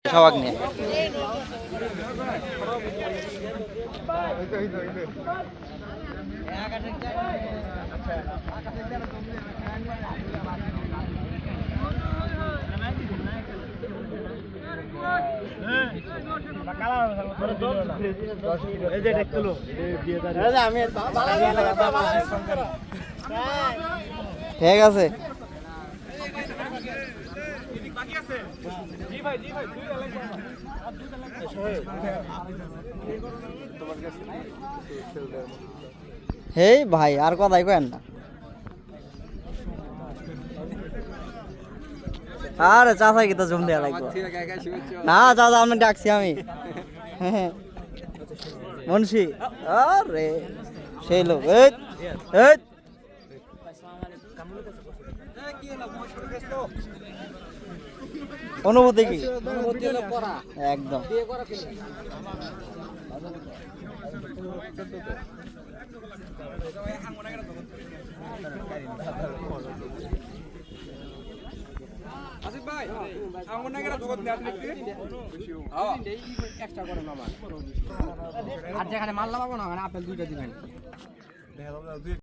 সবাক নিয়ে ঠিক আছে। হেই ভাই আর কথাই কেন না, আরে চাচা কি তো জম দেয়া লাগবে না, চাচা আমি ডাকছি আমি মুন্সি। আরে সেই লোক অনুভূতি কি একদম আসিফ ভাই আঙ্গুর নাগেরা জগৎ নেট লিখতে এক্সট্রা করে মামা আর যেখানে মাল লাগাবো না আপেল দুইটা দিবেন।